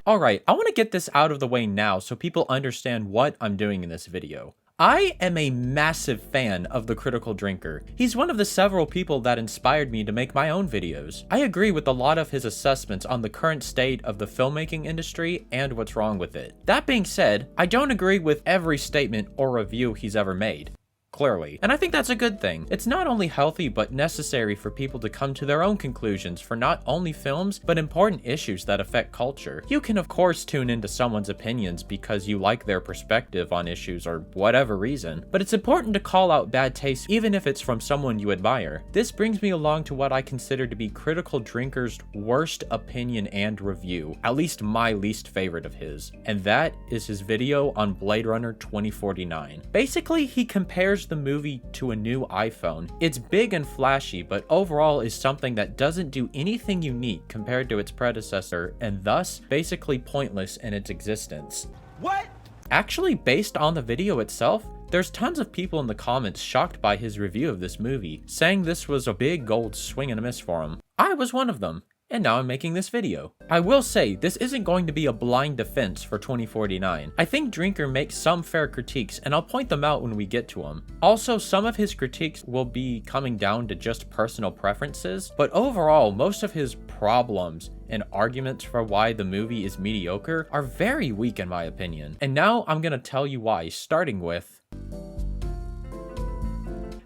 Alright, I want to get this out of the way now so people understand what I'm doing in this video. I am a massive fan of The Critical Drinker. He's one of the several people that inspired me to make my own videos. I agree with a lot of his assessments on the current state of the filmmaking industry and what's wrong with it. That being said, I don't agree with every statement or review he's ever made. Clearly. And I think that's a good thing. It's not only healthy but necessary for people to come to their own conclusions for not only films, but important issues that affect culture. You can of course tune into someone's opinions because you like their perspective on issues or whatever reason, but it's important to call out bad taste even if it's from someone you admire. This brings me along to what I consider to be Critical Drinker's worst opinion and review, at least my least favorite of his, and that is his video on Blade Runner 2049. Basically, he compares the movie to a new iPhone. It's big and flashy, but overall is something that doesn't do anything unique compared to its predecessor, and thus basically pointless in its existence. What? Actually, based on the video itself, there's tons of people in the comments shocked by his review of this movie, saying this was a big gold swing and a miss for him. I was one of them. And now I'm making this video. I will say, this isn't going to be a blind defense for 2049. I think Drinker makes some fair critiques, and I'll point them out when we get to them. Also, some of his critiques will be coming down to just personal preferences, but overall, most of his problems and arguments for why the movie is mediocre are very weak in my opinion. And now I'm gonna tell you why, starting with...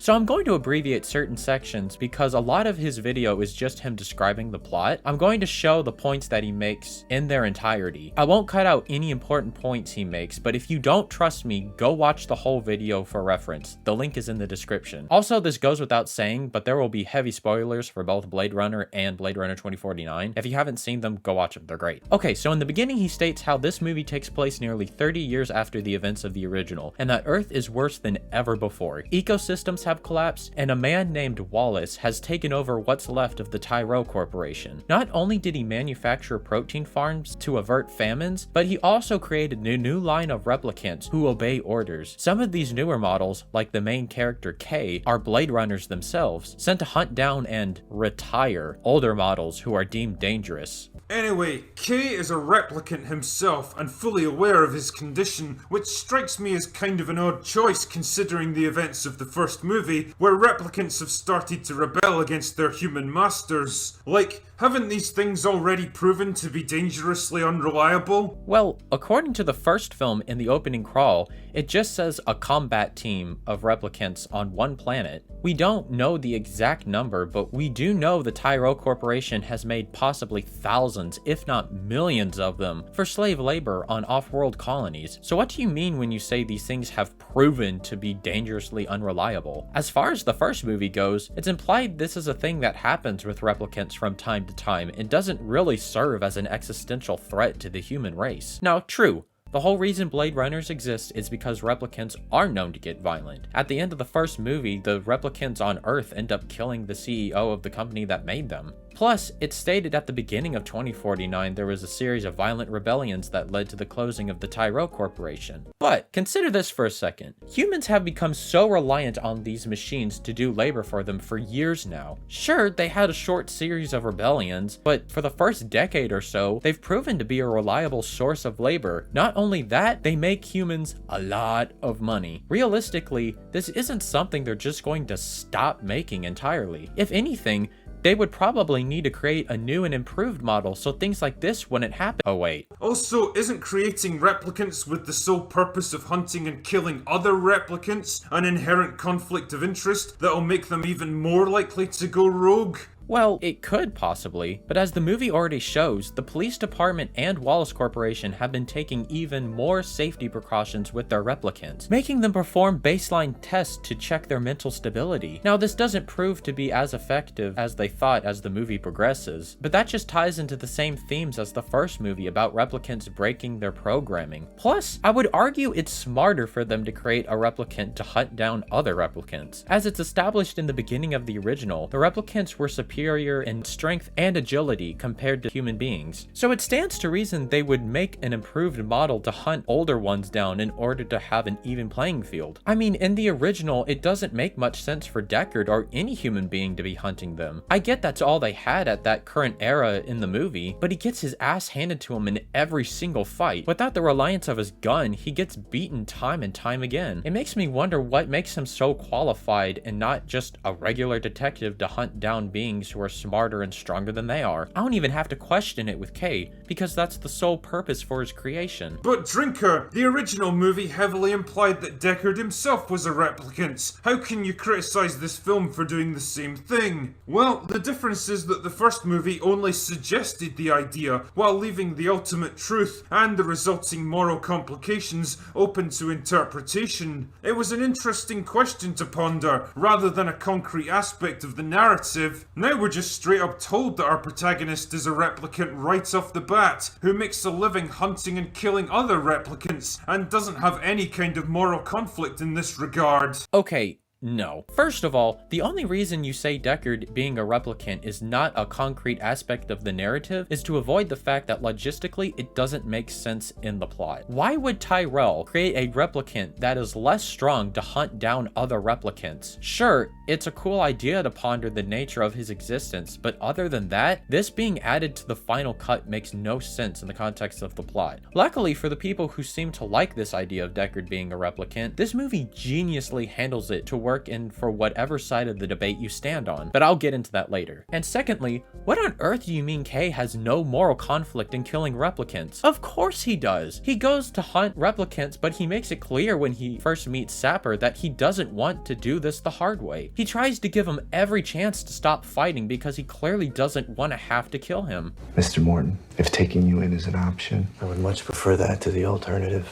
So I'm going to abbreviate certain sections because a lot of his video is just him describing the plot. I'm going to show the points that he makes in their entirety. I won't cut out any important points he makes, but if you don't trust me, go watch the whole video for reference. The link is in the description. Also, this goes without saying, but there will be heavy spoilers for both Blade Runner and Blade Runner 2049. If you haven't seen them, go watch them, they're great. Okay, so in the beginning he states how this movie takes place nearly 30 years after the events of the original, and that Earth is worse than ever before. Ecosystems have collapsed, and a man named Wallace has taken over what's left of the Tyrell Corporation. Not only did he manufacture protein farms to avert famines, but he also created a new line of replicants who obey orders. Some of these newer models, like the main character K, are Blade Runners themselves, sent to hunt down and retire older models who are deemed dangerous. Anyway, K is a replicant himself and fully aware of his condition, which strikes me as kind of an odd choice considering the events of the first movie, where replicants have started to rebel against their human masters. Like, haven't these things already proven to be dangerously unreliable? Well, according to the first film in the opening crawl, it just says a combat team of replicants on one planet. We don't know the exact number, but we do know the Tyrell Corporation has made possibly thousands, if not millions of them, for slave labor on off-world colonies. So what do you mean when you say these things have proven to be dangerously unreliable? As far as the first movie goes, it's implied this is a thing that happens with replicants from time to time and doesn't really serve as an existential threat to the human race. Now, true, the whole reason Blade Runners exist is because replicants are known to get violent. At the end of the first movie, the replicants on Earth end up killing the CEO of the company that made them. Plus, it's stated at the beginning of 2049 there was a series of violent rebellions that led to the closing of the Tyrell Corporation. But consider this for a second. Humans have become so reliant on these machines to do labor for them for years now. Sure, they had a short series of rebellions, but for the first decade or so, they've proven to be a reliable source of labor. Not only that, they make humans a lot of money. Realistically, this isn't something they're just going to stop making entirely. If anything, they would probably need to create a new and improved model so things like this wouldn't happen. Oh wait. Also, isn't creating replicants with the sole purpose of hunting and killing other replicants an inherent conflict of interest that'll make them even more likely to go rogue? Well, it could possibly, but as the movie already shows, the police department and Wallace Corporation have been taking even more safety precautions with their replicants, making them perform baseline tests to check their mental stability. Now, this doesn't prove to be as effective as they thought as the movie progresses, but that just ties into the same themes as the first movie about replicants breaking their programming. Plus, I would argue it's smarter for them to create a replicant to hunt down other replicants. As it's established in the beginning of the original, the replicants were superior superior in strength and agility compared to human beings. So it stands to reason they would make an improved model to hunt older ones down in order to have an even playing field. I mean, in the original, it doesn't make much sense for Deckard or any human being to be hunting them. I get that's all they had at that current era in the movie, but he gets his ass handed to him in every single fight. Without the reliance of his gun, he gets beaten time and time again. It makes me wonder what makes him so qualified and not just a regular detective to hunt down beings who are smarter and stronger than they are. I don't even have to question it with Kay, because that's the sole purpose for his creation. But Drinker, the original movie heavily implied that Deckard himself was a replicant. How can you criticize this film for doing the same thing? Well, the difference is that the first movie only suggested the idea, while leaving the ultimate truth and the resulting moral complications open to interpretation. It was an interesting question to ponder, rather than a concrete aspect of the narrative. Now we're just straight up told that our protagonist is a replicant right off the bat, who makes a living hunting and killing other replicants, and doesn't have any kind of moral conflict in this regard. Okay, no. First of all, the only reason you say Deckard being a replicant is not a concrete aspect of the narrative is to avoid the fact that logistically it doesn't make sense in the plot. Why would Tyrell create a replicant that is less strong to hunt down other replicants? Sure, it's a cool idea to ponder the nature of his existence, but other than that, this being added to the final cut makes no sense in the context of the plot. Luckily for the people who seem to like this idea of Deckard being a replicant, this movie geniusly handles it to work in for whatever side of the debate you stand on, but I'll get into that later. And secondly, what on earth do you mean Kay has no moral conflict in killing replicants? Of course he does. He goes to hunt replicants, but he makes it clear when he first meets Sapper that he doesn't want to do this the hard way. He tries to give him every chance to stop fighting because he clearly doesn't want to have to kill him. Mr. Morton, if taking you in is an option, I would much prefer that to the alternative.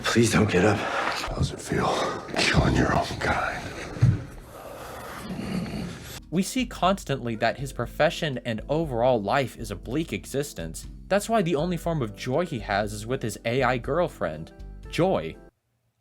Please don't get up. How does it feel, killing your own kind? We see constantly that his profession and overall life is a bleak existence. That's why the only form of joy he has is with his AI girlfriend. Joy.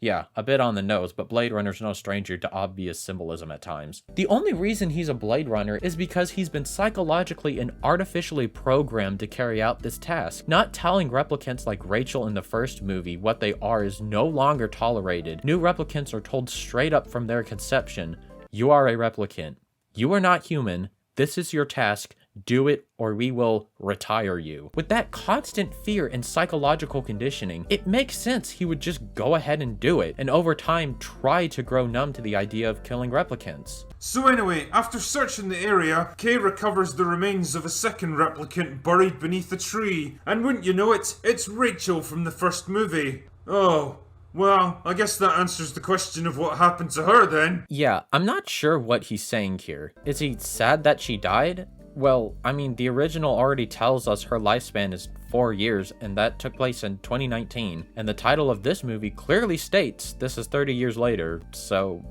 Yeah, a bit on the nose, but Blade Runner's no stranger to obvious symbolism at times. The only reason he's a Blade Runner is because he's been psychologically and artificially programmed to carry out this task. Not telling replicants like Rachel in the first movie what they are is no longer tolerated. New replicants are told straight up from their conception, you are a replicant. You are not human. This is your task. Do it or we will retire you. With that constant fear and psychological conditioning, it makes sense he would just go ahead and do it, and over time try to grow numb to the idea of killing replicants. So anyway, after searching the area, Kay recovers the remains of a second replicant buried beneath a tree. And wouldn't you know it, it's Rachel from the first movie. Oh. Well, I guess that answers the question of what happened to her then. Yeah, I'm not sure what he's saying here. Is he sad that she died? Well, I mean, the original already tells us her lifespan is 4 years, and that took place in 2019. And the title of this movie clearly states this is 30 years later, so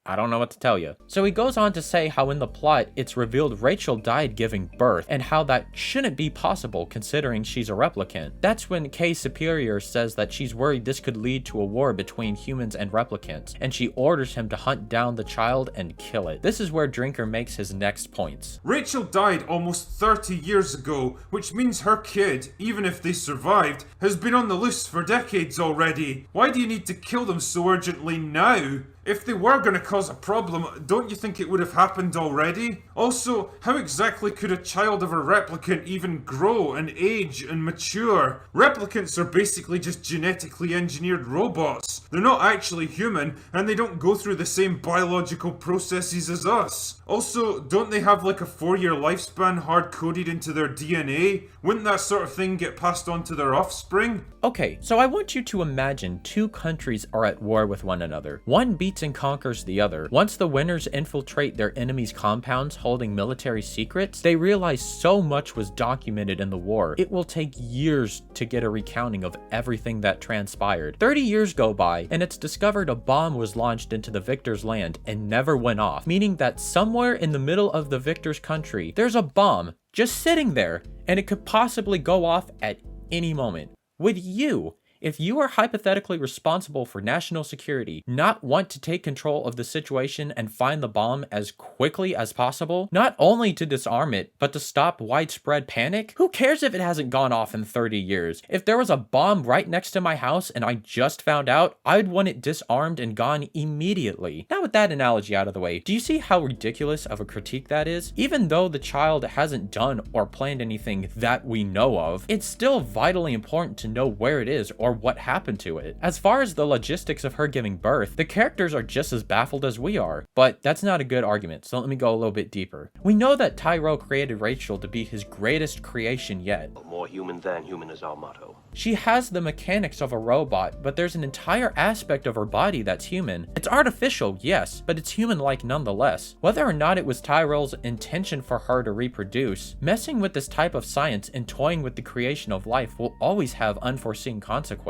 I don't know what to tell you. So he goes on to say how in the plot, it's revealed Rachel died giving birth, and how that shouldn't be possible considering she's a replicant. That's when Kay's superior says that she's worried this could lead to a war between humans and replicants, and she orders him to hunt down the child and kill it. This is where Drinker makes his next points. Rachel died almost 30 years ago, which means her kid, even if they survived, has been on the loose for decades already. Why do you need to kill them so urgently now? If they were going to cause a problem, don't you think it would have happened already? Also, how exactly could a child of a replicant even grow and age and mature? Replicants are basically just genetically engineered robots. They're not actually human, and they don't go through the same biological processes as us. Also, don't they have like a 4-year lifespan hard-coded into their DNA? Wouldn't that sort of thing get passed on to their offspring? Okay, so I want you to imagine two countries are at war with one another. One beats and conquers the other. Once the winners infiltrate their enemies' compounds holding military secrets, they realize so much was documented in the war. It will take years to get a recounting of everything that transpired. 30 years go by, and it's discovered a bomb was launched into the victor's land and never went off, meaning that somewhere in the middle of the victor's country, there's a bomb just sitting there, and it could possibly go off at any moment. Would you, If you are hypothetically responsible for national security, not want to take control of the situation and find the bomb as quickly as possible, not only to disarm it, but to stop widespread panic, who cares if it hasn't gone off in 30 years? If there was a bomb right next to my house and I just found out, I'd want it disarmed and gone immediately. Now with that analogy out of the way, do you see how ridiculous of a critique that is? Even though the child hasn't done or planned anything that we know of, it's still vitally important to know where it is or what happened to it. As far as the logistics of her giving birth, the characters are just as baffled as we are, but that's not a good argument, so let me go a little bit deeper. We know that Tyrell created Rachel to be his greatest creation yet. More human than human is our motto. She has the mechanics of a robot, but there's an entire aspect of her body that's human. It's artificial, yes, but it's human-like nonetheless. Whether or not it was Tyrell's intention for her to reproduce, messing with this type of science and toying with the creation of life will always have unforeseen consequences.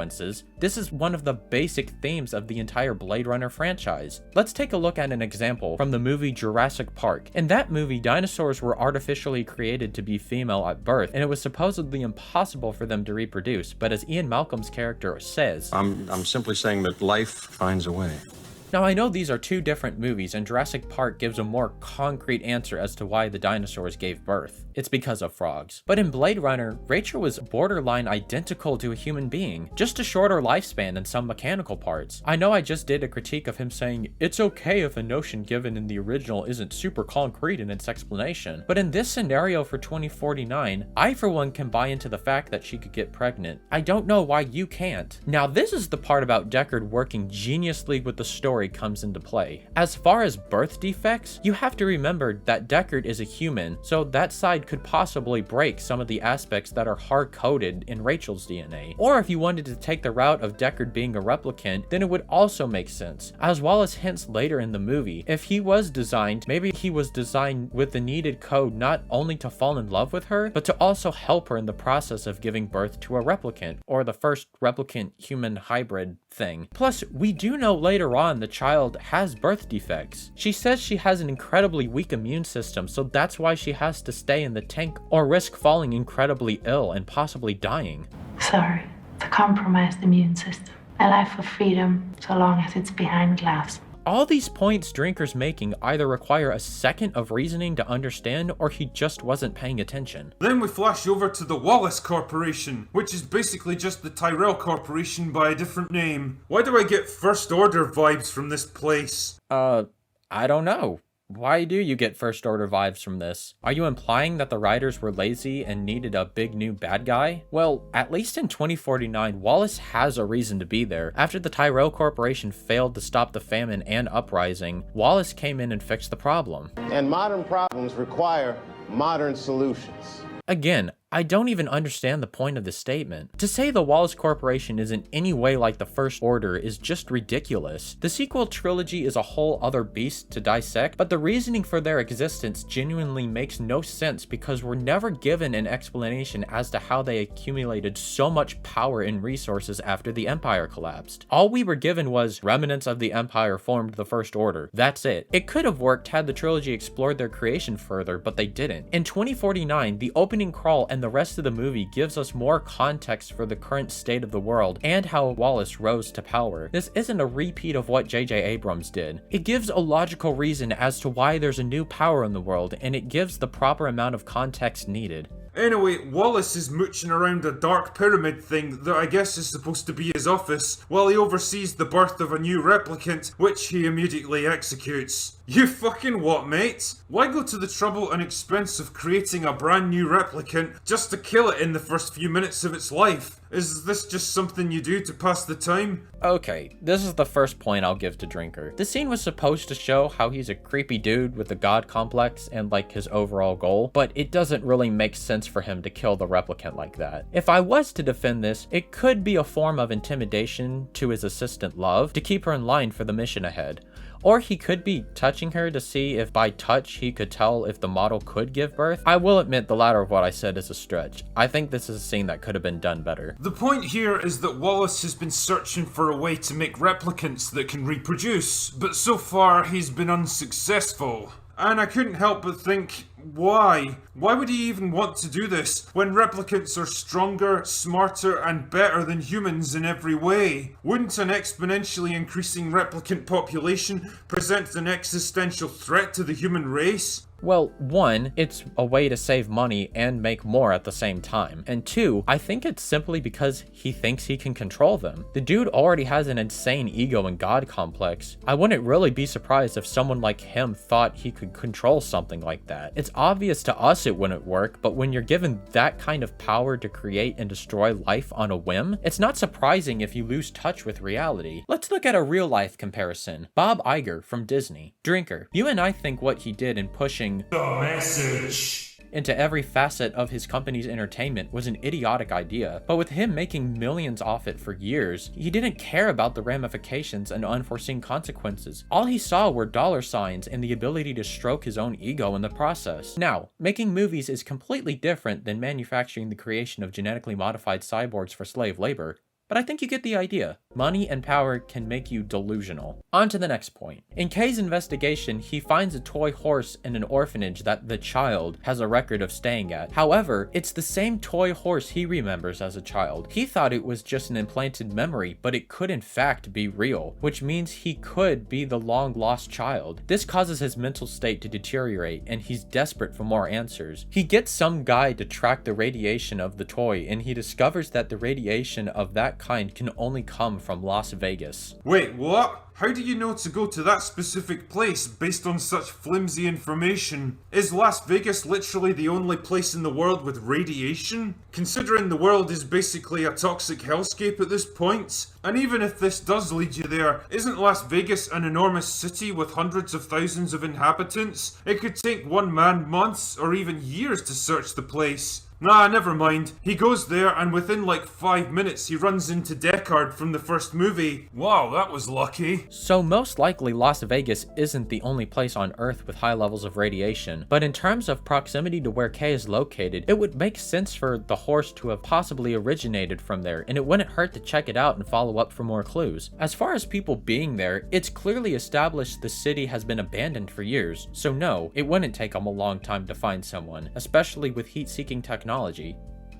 This is one of the basic themes of the entire Blade Runner franchise. Let's take a look at an example from the movie Jurassic Park. In that movie, dinosaurs were artificially created to be female at birth, and it was supposedly impossible for them to reproduce, but as Ian Malcolm's character says, I'm simply saying that life finds a way. Now I know these are two different movies, and Jurassic Park gives a more concrete answer as to why the dinosaurs gave birth. It's because of frogs. But in Blade Runner, Rachel was borderline identical to a human being, just a shorter lifespan and some mechanical parts. I know I just did a critique of him saying, it's okay if a notion given in the original isn't super concrete in its explanation, but in this scenario for 2049, I for one can buy into the fact that she could get pregnant. I don't know why you can't. Now this is the part about Deckard working geniusly with the story comes into play. As far as birth defects, you have to remember that Deckard is a human, so that side could possibly break some of the aspects that are hard-coded in Rachel's DNA. Or if you wanted to take the route of Deckard being a replicant, then it would also make sense. As Wallace hints later in the movie, if he was designed, maybe he was designed with the needed code not only to fall in love with her, but to also help her in the process of giving birth to a replicant, or the first replicant-human hybrid thing. Plus, we do know later on the child has birth defects. She says she has an incredibly weak immune system, so that's why she has to stay in the tank or risk falling incredibly ill and possibly dying. Sorry, it's a compromised immune system. A life of freedom, so long as it's behind glass. All these points Drinker's making either require a second of reasoning to understand, or he just wasn't paying attention. Then we flash over to the Wallace Corporation, which is basically just the Tyrell Corporation by a different name. Why do I get First Order vibes from this place? I don't know. Why do you get First Order vibes from this? Are you implying that the writers were lazy and needed a big new bad guy? Well, at least in 2049, Wallace has a reason to be there. After the Tyrell Corporation failed to stop the famine and uprising, Wallace came in and fixed the problem. And modern problems require modern solutions. Again, I don't even understand the point of this statement. To say the Wallace Corporation is in any way like the First Order is just ridiculous. The sequel trilogy is a whole other beast to dissect, but the reasoning for their existence genuinely makes no sense because we're never given an explanation as to how they accumulated so much power and resources after the Empire collapsed. All we were given was remnants of the Empire formed the First Order. That's it. It could have worked had the trilogy explored their creation further, but they didn't. In 2049, the opening crawl and the rest of the movie gives us more context for the current state of the world and how Wallace rose to power. This isn't a repeat of what J.J. Abrams did. It gives a logical reason as to why there's a new power in the world, and it gives the proper amount of context needed. Anyway, Wallace is mooching around a dark pyramid thing that I guess is supposed to be his office, while he oversees the birth of a new replicant, which he immediately executes. You fucking what, mate? Why go to the trouble and expense of creating a brand new replicant just to kill it in the first few minutes of its life? Is this just something you do to pass the time? Okay, this is the first point I'll give to Drinker. The scene was supposed to show how he's a creepy dude with a god complex and like his overall goal, but it doesn't really make sense for him to kill the replicant like that. If I was to defend this, it could be a form of intimidation to his assistant Love to keep her in line for the mission ahead. Or he could be touching her to see if by touch he could tell if the model could give birth. I will admit the latter of what I said is a stretch. I think this is a scene that could have been done better. The point here is that Wallace has been searching for a way to make replicants that can reproduce, but so far he's been unsuccessful. And I couldn't help but think, why? Why would he even want to do this when replicants are stronger, smarter, and better than humans in every way? Wouldn't an exponentially increasing replicant population present an existential threat to the human race? Well, one, it's a way to save money and make more at the same time. And two, I think it's simply because he thinks he can control them. The dude already has an insane ego and god complex. I wouldn't really be surprised if someone like him thought he could control something like that. It's obvious to us it wouldn't work, but when you're given that kind of power to create and destroy life on a whim, it's not surprising if you lose touch with reality. Let's look at a real life comparison. Bob Iger from Disney. Drinker. You and I think what he did in pushing The message into every facet of his company's entertainment was an idiotic idea, but with him making millions off it for years, he didn't care about the ramifications and unforeseen consequences. All he saw were dollar signs and the ability to stroke his own ego in the process. Now, making movies is completely different than manufacturing the creation of genetically modified cyborgs for slave labor, but I think you get the idea. Money and power can make you delusional. On to the next point. In Kay's investigation, he finds a toy horse in an orphanage that the child has a record of staying at. However, it's the same toy horse he remembers as a child. He thought it was just an implanted memory, but it could in fact be real, which means he could be the long-lost child. This causes his mental state to deteriorate, and he's desperate for more answers. He gets some guy to track the radiation of the toy, and he discovers that the radiation of that kind can only come from Las Vegas. Wait, what? How do you know to go to that specific place based on such flimsy information? Is Las Vegas literally the only place in the world with radiation? Considering the world is basically a toxic hellscape at this point? And even if this does lead you there, isn't Las Vegas an enormous city with hundreds of thousands of inhabitants? It could take one man months or even years to search the place. Nah, never mind. He goes there and within like 5 minutes he runs into Deckard from the first movie. Wow, that was lucky. So most likely Las Vegas isn't the only place on Earth with high levels of radiation, but in terms of proximity to where Kay is located, it would make sense for the horse to have possibly originated from there, and it wouldn't hurt to check it out and follow up for more clues. As far as people being there, it's clearly established the city has been abandoned for years, so no, it wouldn't take them a long time to find someone, especially with heat-seeking technology.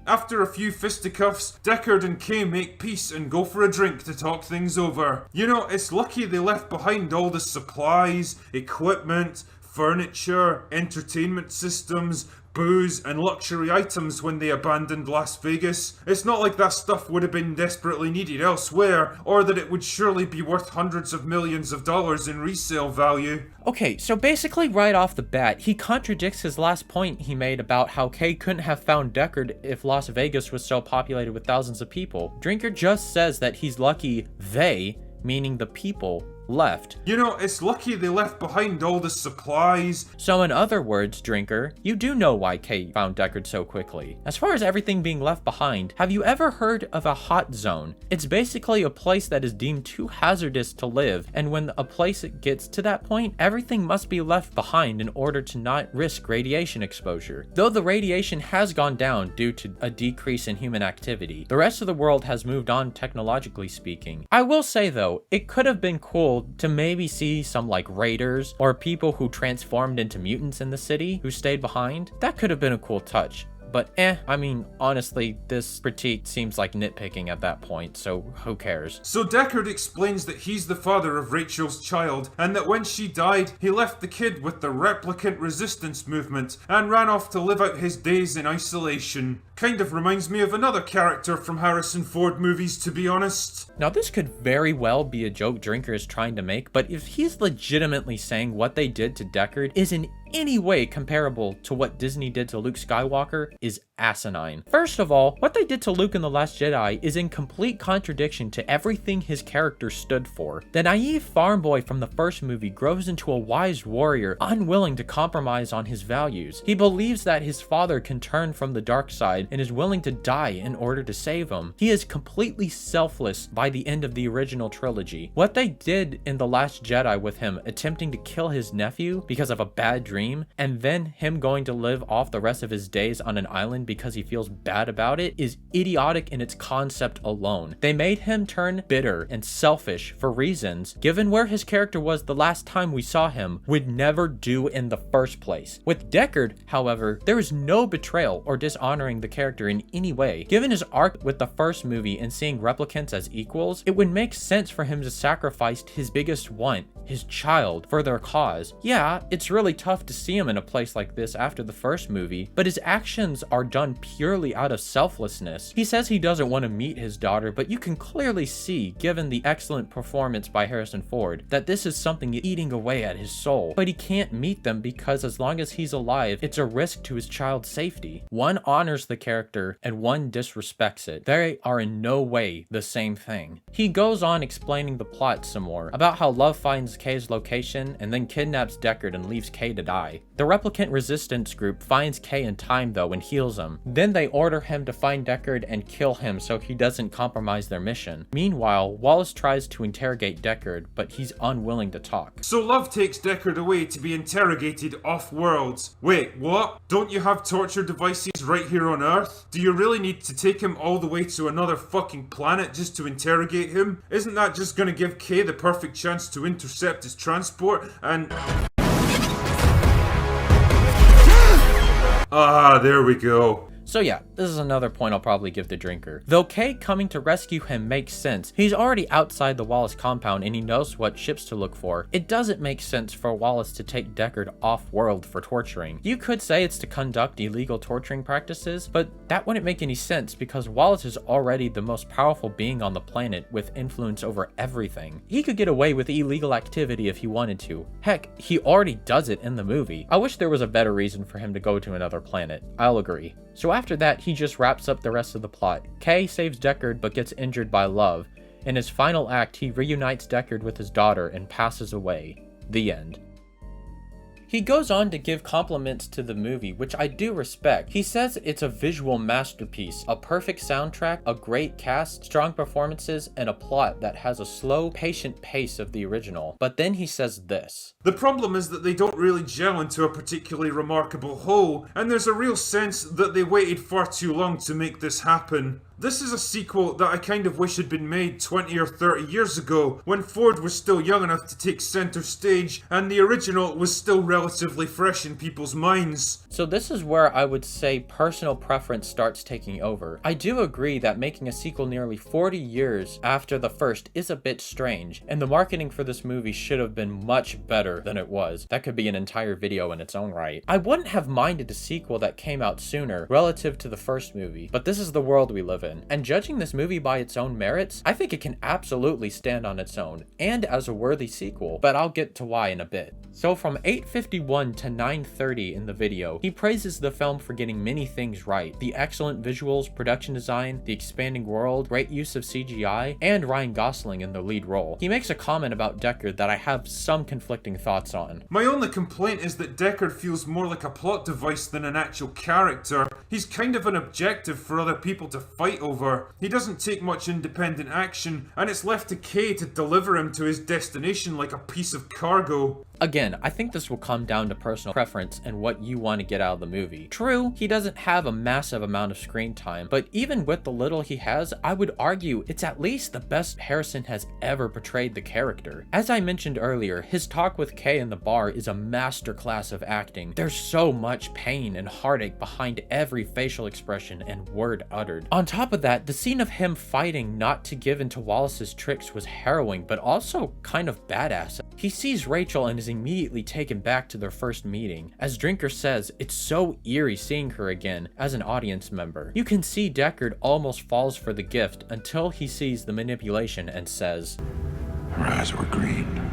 After a few fisticuffs, Deckard and Kay make peace and go for a drink to talk things over. You know, it's lucky they left behind all the supplies, equipment, furniture, entertainment systems, booze, and luxury items when they abandoned Las Vegas. It's not like that stuff would have been desperately needed elsewhere, or that it would surely be worth hundreds of millions of dollars in resale value. Okay, so basically right off the bat, he contradicts his last point he made about how Kay couldn't have found Deckard if Las Vegas was so populated with thousands of people. Drinker just says that he's lucky they, meaning the people, left. You know, it's lucky they left behind all the supplies. So in other words, Drinker, you do know why Kay found Deckard so quickly. As far as everything being left behind, have you ever heard of a hot zone? It's basically a place that is deemed too hazardous to live, and when a place gets to that point, everything must be left behind in order to not risk radiation exposure. Though the radiation has gone down due to a decrease in human activity, the rest of the world has moved on technologically speaking. I will say though, it could have been cool to maybe see some like raiders or people who transformed into mutants in the city who stayed behind. That could have been a cool touch. But I mean, honestly, this critique seems like nitpicking at that point, so who cares? So Deckard explains that he's the father of Rachel's child, and that when she died, he left the kid with the replicant resistance movement, and ran off to live out his days in isolation. Kind of reminds me of another character from Harrison Ford movies, to be honest. Now this could very well be a joke Drinker is trying to make, but if he's legitimately saying what they did to Deckard is in any way comparable to what Disney did to Luke Skywalker is asinine. First of all, what they did to Luke in The Last Jedi is in complete contradiction to everything his character stood for. The naive farm boy from the first movie grows into a wise warrior, unwilling to compromise on his values. He believes that his father can turn from the dark side and is willing to die in order to save him. He is completely selfless by the end of the original trilogy. What they did in The Last Jedi with him attempting to kill his nephew because of a bad dream dream, and then him going to live off the rest of his days on an island because he feels bad about it, is idiotic in its concept alone. They made him turn bitter and selfish for reasons, given where his character was the last time we saw him, would never do in the first place. With Deckard, however, there is no betrayal or dishonoring the character in any way. Given his arc with the first movie and seeing replicants as equals, it would make sense for him to sacrifice his biggest want, his child, for their cause. Yeah, it's really tough to see him in a place like this after the first movie, but his actions are done purely out of selflessness. He says he doesn't want to meet his daughter, but you can clearly see, given the excellent performance by Harrison Ford, that this is something eating away at his soul. But he can't meet them because as long as he's alive, it's a risk to his child's safety. One honors the character and one disrespects it. They are in no way the same thing. He goes on explaining the plot some more, about how Love finds Kay's location and then kidnaps Deckard and leaves Kay to die. The replicant resistance group finds Kay in time though and heals him. Then they order him to find Deckard and kill him so he doesn't compromise their mission. Meanwhile, Wallace tries to interrogate Deckard, but he's unwilling to talk. So Love takes Deckard away to be interrogated off-world. Wait, what? Don't you have torture devices right here on Earth? Do you really need to take him all the way to another fucking planet just to interrogate him? Isn't that just gonna give Kay the perfect chance to intercept his transport and... Ah, there we go. So yeah, this is another point I'll probably give the drinker. Though Kay coming to rescue him makes sense, he's already outside the Wallace compound and he knows what ships to look for. It doesn't make sense for Wallace to take Deckard off-world for torturing. You could say it's to conduct illegal torturing practices, but that wouldn't make any sense because Wallace is already the most powerful being on the planet with influence over everything. He could get away with illegal activity if he wanted to. Heck, he already does it in the movie. I wish there was a better reason for him to go to another planet. I'll agree. So after that, he just wraps up the rest of the plot. Kay saves Deckard but gets injured by Love. In his final act, he reunites Deckard with his daughter and passes away. The end. He goes on to give compliments to the movie, which I do respect. He says it's a visual masterpiece, a perfect soundtrack, a great cast, strong performances, and a plot that has a slow, patient pace of the original. But then he says this. The problem is that they don't really gel into a particularly remarkable whole, and there's a real sense that they waited far too long to make this happen. This is a sequel that I kind of wish had been made 20 or 30 years ago, when Ford was still young enough to take center stage, and the original was still relatively fresh in people's minds. So this is where I would say personal preference starts taking over. I do agree that making a sequel nearly 40 years after the first is a bit strange, and the marketing for this movie should have been much better than it was. That could be an entire video in its own right. I wouldn't have minded a sequel that came out sooner relative to the first movie, but this is the world we live in. And judging this movie by its own merits, I think it can absolutely stand on its own, and as a worthy sequel, but I'll get to why in a bit. So from 8:51 to 9:30 in the video, he praises the film for getting many things right. The excellent visuals, production design, the expanding world, great use of CGI, and Ryan Gosling in the lead role. He makes a comment about Deckard that I have some conflicting thoughts on. My only complaint is that Deckard feels more like a plot device than an actual character. He's kind of an objective for other people to fight over. He doesn't take much independent action, and it's left to Kay to deliver him to his destination like a piece of cargo. Again, I think this will come down to personal preference and what you want to get out of the movie. True, he doesn't have a massive amount of screen time, but even with the little he has, I would argue it's at least the best Harrison has ever portrayed the character. As I mentioned earlier, his talk with Kay in the bar is a masterclass of acting. There's so much pain and heartache behind every facial expression and word uttered. On top of that, the scene of him fighting not to give into Wallace's tricks was harrowing, but also kind of badass. He sees Rachel and is immediately taken back to their first meeting. As Drinker says, it's so eerie seeing her again as an audience member. You can see Deckard almost falls for the gift until he sees the manipulation and says, Her eyes were green.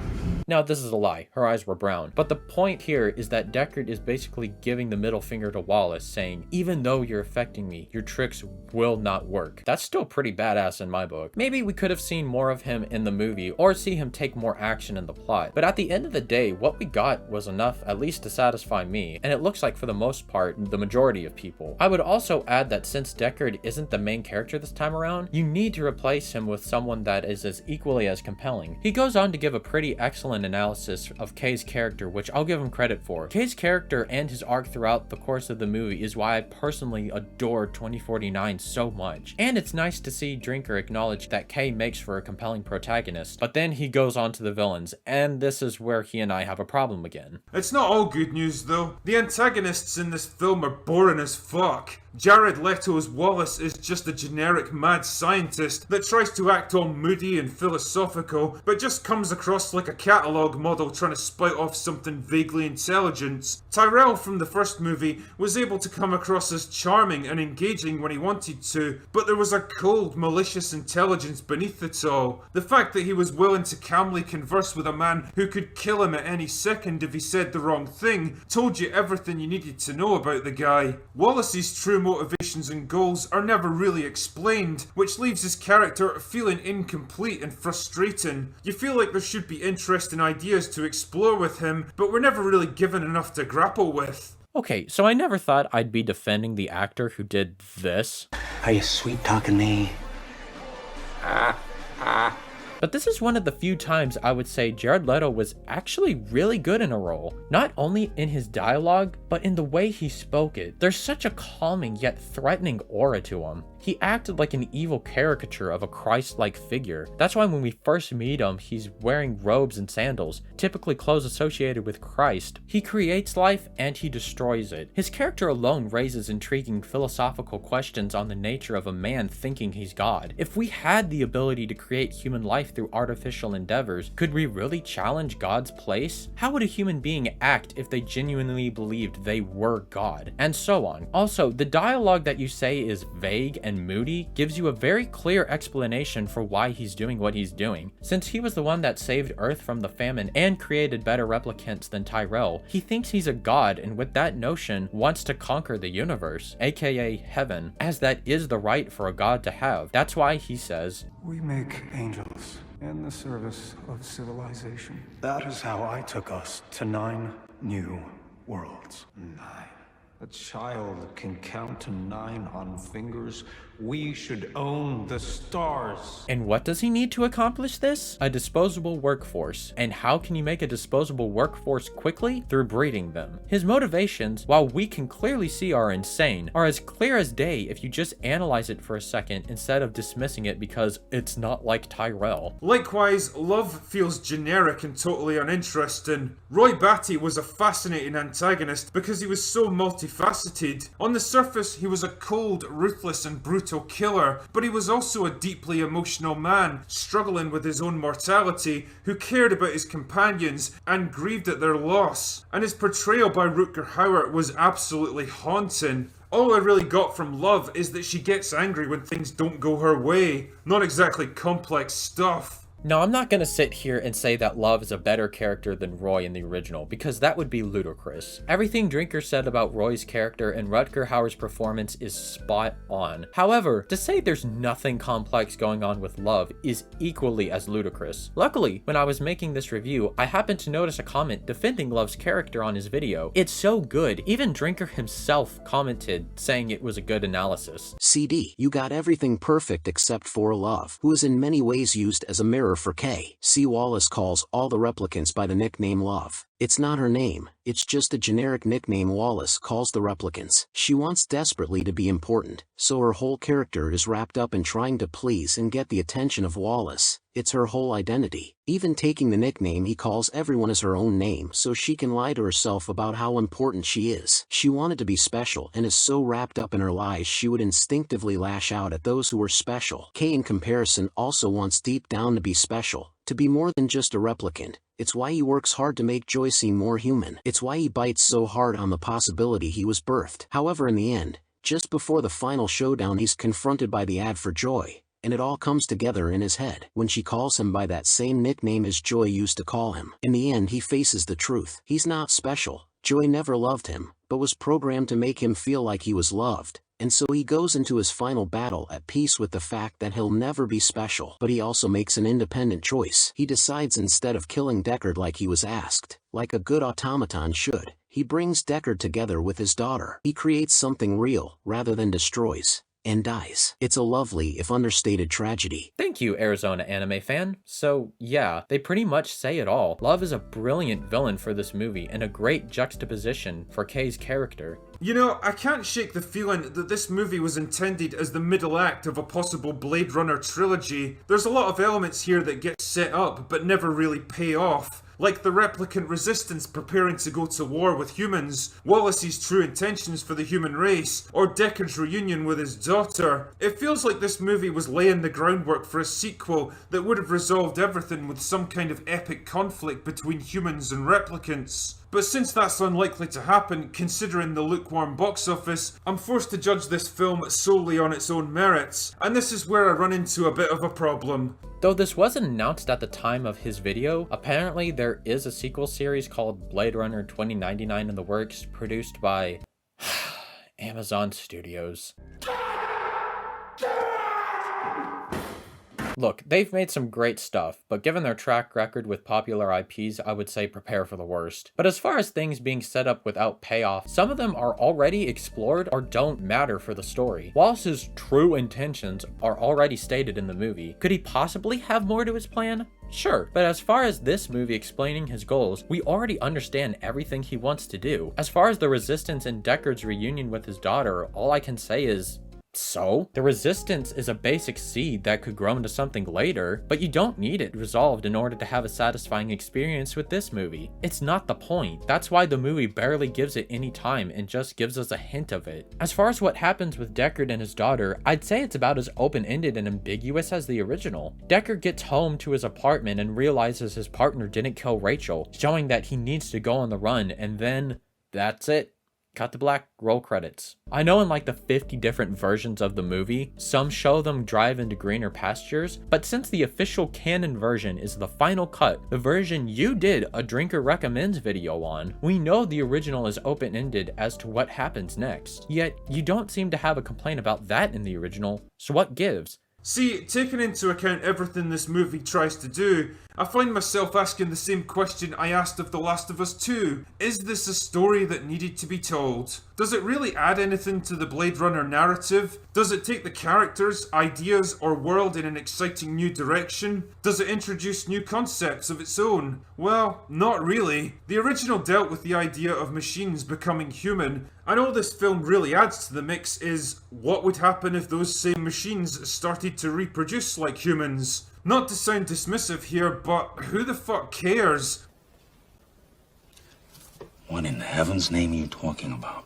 Now, this is a lie. Her eyes were brown. But the point here is that Deckard is basically giving the middle finger to Wallace, saying, even though you're affecting me, your tricks will not work. That's still pretty badass in my book. Maybe we could have seen more of him in the movie or see him take more action in the plot. But at the end of the day, what we got was enough at least to satisfy me, and it looks like for the most part, the majority of people. I would also add that since Deckard isn't the main character this time around, you need to replace him with someone that is as equally as compelling. He goes on to give a pretty excellent excellent analysis of Kay's character, which I'll give him credit for. Kay's character and his arc throughout the course of the movie is why I personally adore 2049 so much. And it's nice to see Drinker acknowledge that Kay makes for a compelling protagonist, but then he goes on to the villains, and this is where he and I have a problem again. It's not all good news though. The antagonists in this film are boring as fuck. Jared Leto's Wallace is just a generic mad scientist that tries to act all moody and philosophical, but just comes across like a catalogue model trying to spout off something vaguely intelligent. Tyrell from the first movie was able to come across as charming and engaging when he wanted to, but there was a cold, malicious intelligence beneath it all. The fact that he was willing to calmly converse with a man who could kill him at any second if he said the wrong thing told you everything you needed to know about the guy. Wallace's true motivations and goals are never really explained, which leaves his character feeling incomplete and frustrating. You feel like there should be interesting ideas to explore with him, but we're never really given enough to grapple with. Okay, so I never thought I'd be defending the actor who did this. Are you sweet talking me? But this is one of the few times I would say Jared Leto was actually really good in a role. Not only in his dialogue, but in the way he spoke it. There's such a calming yet threatening aura to him. He acted like an evil caricature of a Christ-like figure. That's why when we first meet him, he's wearing robes and sandals, typically clothes associated with Christ. He creates life and he destroys it. His character alone raises intriguing philosophical questions on the nature of a man thinking he's God. If we had the ability to create human life through artificial endeavors, could we really challenge God's place? How would a human being act if they genuinely believed they were God? And so on. Also, the dialogue that you say is vague and moody gives you a very clear explanation for why he's doing what he's doing. Since he was the one that saved Earth from the famine and created better replicants than Tyrell, he thinks he's a god, and with that notion wants to conquer the universe, aka heaven, as that is the right for a god to have. That's why he says, "We make angels in the service of civilization." That is how I took us to 9 new worlds. 9. A child can count to 9 on fingers. We should own the stars. And what does he need to accomplish this? A disposable workforce. And how can you make a disposable workforce quickly? Through breeding them. His motivations, while we can clearly see are insane, are as clear as day if you just analyze it for a second instead of dismissing it because it's not like Tyrell. Likewise, Love feels generic and totally uninteresting. Roy Batty was a fascinating antagonist because he was so multifaceted. On the surface, he was a cold, ruthless and brutal killer, but he was also a deeply emotional man, struggling with his own mortality, who cared about his companions and grieved at their loss. And his portrayal by Rutger Hauer was absolutely haunting. All I really got from Love is that she gets angry when things don't go her way. Not exactly complex stuff. Now, I'm not going to sit here and say that Love is a better character than Roy in the original, because that would be ludicrous. Everything Drinker said about Roy's character and Rutger Hauer's performance is spot on. However, to say there's nothing complex going on with Love is equally as ludicrous. Luckily, when I was making this review, I happened to notice a comment defending Love's character on his video. It's so good, even Drinker himself commented saying it was a good analysis. CD, you got everything perfect except for Love, who is in many ways used as a mirror for Kay. C. Wallace calls all the replicants by the nickname Love. It's not her name, it's just a generic nickname Wallace calls the replicants. She wants desperately to be important, so her whole character is wrapped up in trying to please and get the attention of Wallace. It's her whole identity. Even taking the nickname he calls everyone as her own name so she can lie to herself about how important she is. She wanted to be special and is so wrapped up in her lies she would instinctively lash out at those who were special. Kay in comparison also wants deep down to be special, to be more than just a replicant. It's why he works hard to make Joy seem more human. It's why he bites so hard on the possibility he was birthed. However, in the end, just before the final showdown, he's confronted by the ad for Joy, and it all comes together in his head when she calls him by that same nickname as Joy used to call him. In the end, he faces the truth. He's not special. Joy never loved him, but was programmed to make him feel like he was loved. And so he goes into his final battle at peace with the fact that he'll never be special. But he also makes an independent choice. He decides instead of killing Deckard like he was asked, like a good automaton should, he brings Deckard together with his daughter. He creates something real, rather than destroys. and dies. It's a lovely, if understated, tragedy. Thank you, Arizona anime fan. So yeah, they pretty much say it all. Love is a brilliant villain for this movie and a great juxtaposition for Kay's character. You know, I can't shake the feeling that this movie was intended as the middle act of a possible Blade Runner trilogy. There's a lot of elements here that get set up but never really pay off. Like the replicant resistance preparing to go to war with humans, Wallace's true intentions for the human race, or Deckard's reunion with his daughter. It feels like this movie was laying the groundwork for a sequel that would have resolved everything with some kind of epic conflict between humans and replicants. But since that's unlikely to happen, considering the lukewarm box office, I'm forced to judge this film solely on its own merits, and this is where I run into a bit of a problem. Though this wasn't announced at the time of his video, apparently there is a sequel series called Blade Runner 2099 in the works, produced by Amazon Studios. Look, they've made some great stuff, but given their track record with popular IPs, I would say prepare for the worst. But as far as things being set up without payoff, some of them are already explored or don't matter for the story. Wallace's true intentions are already stated in the movie. Could he possibly have more to his plan? Sure, but as far as this movie explaining his goals, we already understand everything he wants to do. As far as the Resistance and Deckard's reunion with his daughter, all I can say is, so? The Resistance is a basic seed that could grow into something later, but you don't need it resolved in order to have a satisfying experience with this movie. It's not the point. That's why the movie barely gives it any time and just gives us a hint of it. As far as what happens with Deckard and his daughter, I'd say it's about as open-ended and ambiguous as the original. Deckard gets home to his apartment and realizes his partner didn't kill Rachel, showing that he needs to go on the run, and then that's it. Cut to black, roll credits. I know in like the 50 different versions of the movie, some show them drive into greener pastures, but since the official canon version is the final cut, the version you did a Drinker Recommends video on, we know the original is open-ended as to what happens next. Yet, you don't seem to have a complaint about that in the original, so what gives? See, taking into account everything this movie tries to do, I find myself asking the same question I asked of The Last of Us 2. Is this a story that needed to be told? Does it really add anything to the Blade Runner narrative? Does it take the characters, ideas, or world in an exciting new direction? Does it introduce new concepts of its own? Well, not really. The original dealt with the idea of machines becoming human, and all this film really adds to the mix is, what would happen if those same machines started to reproduce like humans? Not to sound dismissive here, but who the fuck cares? What in heaven's name are you talking about?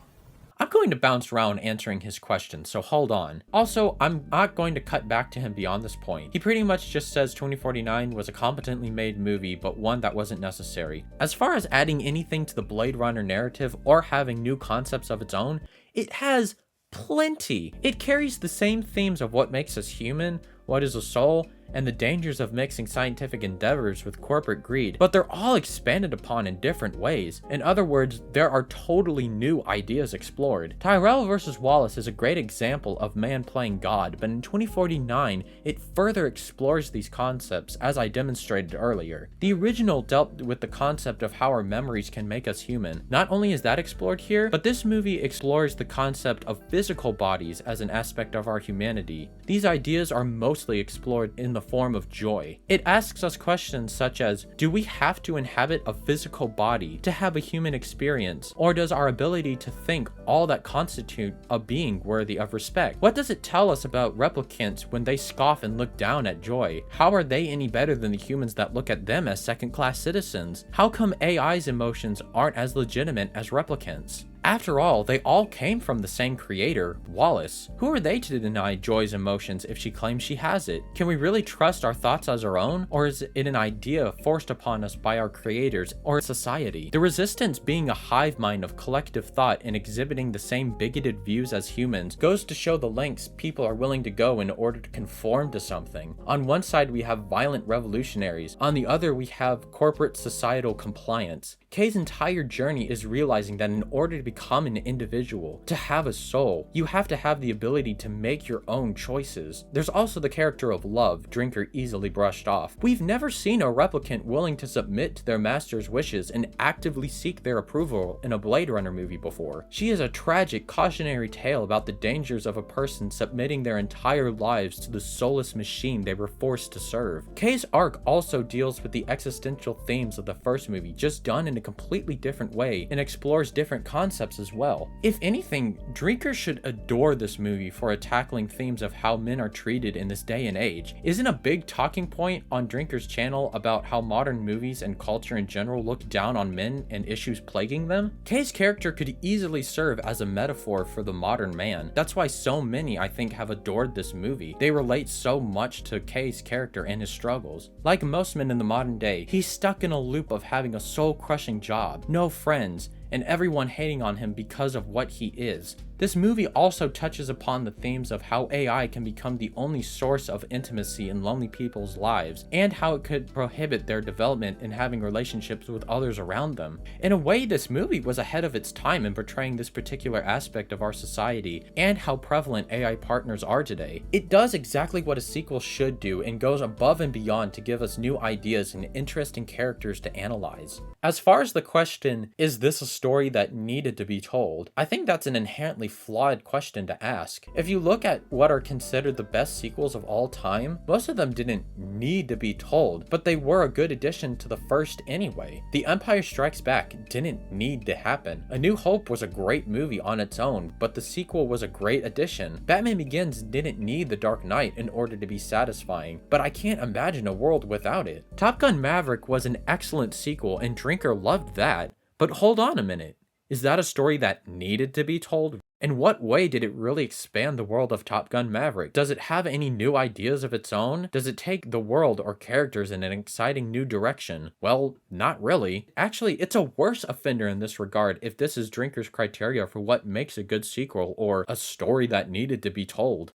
I'm going to bounce around answering his question, so hold on. Also, I'm not going to cut back to him beyond this point. He pretty much just says 2049 was a competently made movie, but one that wasn't necessary. As far as adding anything to the Blade Runner narrative or having new concepts of its own, it has plenty. It carries the same themes of what makes us human, what is a soul, and the dangers of mixing scientific endeavors with corporate greed, but they're all expanded upon in different ways. In other words, there are totally new ideas explored. Tyrell vs. Wallace is a great example of man playing God, but in 2049, it further explores these concepts, as I demonstrated earlier. The original dealt with the concept of how our memories can make us human. Not only is that explored here, but this movie explores the concept of physical bodies as an aspect of our humanity. These ideas are mostly explored in the form of joy. It asks us questions such as, do we have to inhabit a physical body to have a human experience? Or does our ability to think all that constitute a being worthy of respect? What does it tell us about replicants when they scoff and look down at joy? How are they any better than the humans that look at them as second-class citizens? How come AI's emotions aren't as legitimate as replicants? After all, they all came from the same creator, Wallace. Who are they to deny Joy's emotions if she claims she has it? Can we really trust our thoughts as our own? Or is it an idea forced upon us by our creators or society? The Resistance being a hive mind of collective thought and exhibiting the same bigoted views as humans goes to show the lengths people are willing to go in order to conform to something. On one side we have violent revolutionaries, on the other we have corporate societal compliance. Kay's entire journey is realizing that in order to become an individual, to have a soul, you have to have the ability to make your own choices. There's also the character of love, Drinker easily brushed off. We've never seen a replicant willing to submit to their master's wishes and actively seek their approval in a Blade Runner movie before. She is a tragic, cautionary tale about the dangers of a person submitting their entire lives to the soulless machine they were forced to serve. Kay's arc also deals with the existential themes of the first movie, just done in a completely different way, and explores different concepts as well. If anything, drinkers should adore this movie for tackling themes of how men are treated in this day and age. Isn't a big talking point on Drinker's channel about how modern movies and culture in general look down on men and issues plaguing them? Kay's character could easily serve as a metaphor for the modern man. That's why so many, I think, have adored this movie. They relate so much to Kay's character and his struggles. Like most men in the modern day, he's stuck in a loop of having a soul-crushing job, no friends, and everyone hating on him because of what he is. This movie also touches upon the themes of how AI can become the only source of intimacy in lonely people's lives, and how it could prohibit their development in having relationships with others around them. In a way, this movie was ahead of its time in portraying this particular aspect of our society and how prevalent AI partners are today. It does exactly what a sequel should do and goes above and beyond to give us new ideas and interesting characters to analyze. As far as the question, is this a story that needed to be told? I think that's an inherently flawed question to ask. If you look at what are considered the best sequels of all time, most of them didn't need to be told, but they were a good addition to the first anyway. The Empire Strikes Back didn't need to happen. A New Hope was a great movie on its own, but the sequel was a great addition. Batman Begins didn't need The Dark Knight in order to be satisfying, but I can't imagine a world without it. Top Gun Maverick was an excellent sequel and Drinker loved that, but hold on a minute. Is that a story that needed to be told? In what way did it really expand the world of Top Gun Maverick? Does it have any new ideas of its own? Does it take the world or characters in an exciting new direction? Well, not really. Actually, it's a worse offender in this regard if this is Drinker's criteria for what makes a good sequel or a story that needed to be told.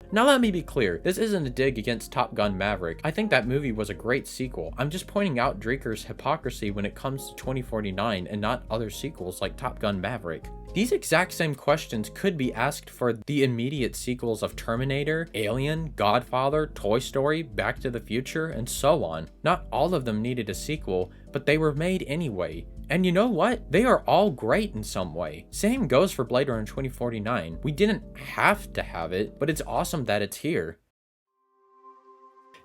Now let me be clear, this isn't a dig against Top Gun Maverick. I think that movie was a great sequel. I'm just pointing out Drinker's hypocrisy when it comes to 2049 and not other sequels like Top Gun Maverick. These exact same questions could be asked for the immediate sequels of Terminator, Alien, Godfather, Toy Story, Back to the Future, and so on. Not all of them needed a sequel, but they were made anyway. And you know what? They are all great in some way. Same goes for Blade Runner 2049. We didn't have to have it, but it's awesome that it's here.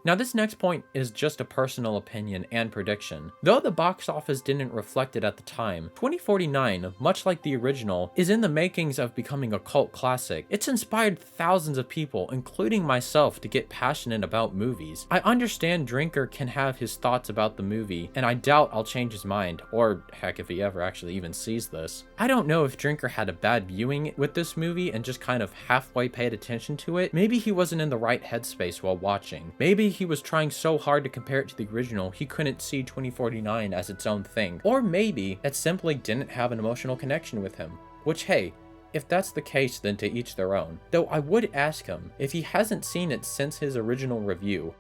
Now this next point is just a personal opinion and prediction. Though the box office didn't reflect it at the time, 2049, much like the original, is in the makings of becoming a cult classic. It's inspired thousands of people, including myself, to get passionate about movies. I understand Drinker can have his thoughts about the movie, and I doubt I'll change his mind, or heck if he ever actually even sees this. I don't know if Drinker had a bad viewing with this movie and just kind of halfway paid attention to it. Maybe he wasn't in the right headspace while watching. Maybe he was trying so hard to compare it to the original he couldn't see 2049 as its own thing. Or maybe it simply didn't have an emotional connection with him. Which, hey, if that's the case, then to each their own. Though I would ask him, if he hasn't seen it since his original review,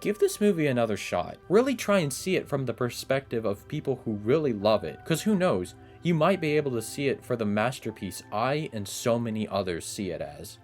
give this movie another shot. Really try and see it from the perspective of people who really love it, because who knows, you might be able to see it for the masterpiece I and so many others see it as.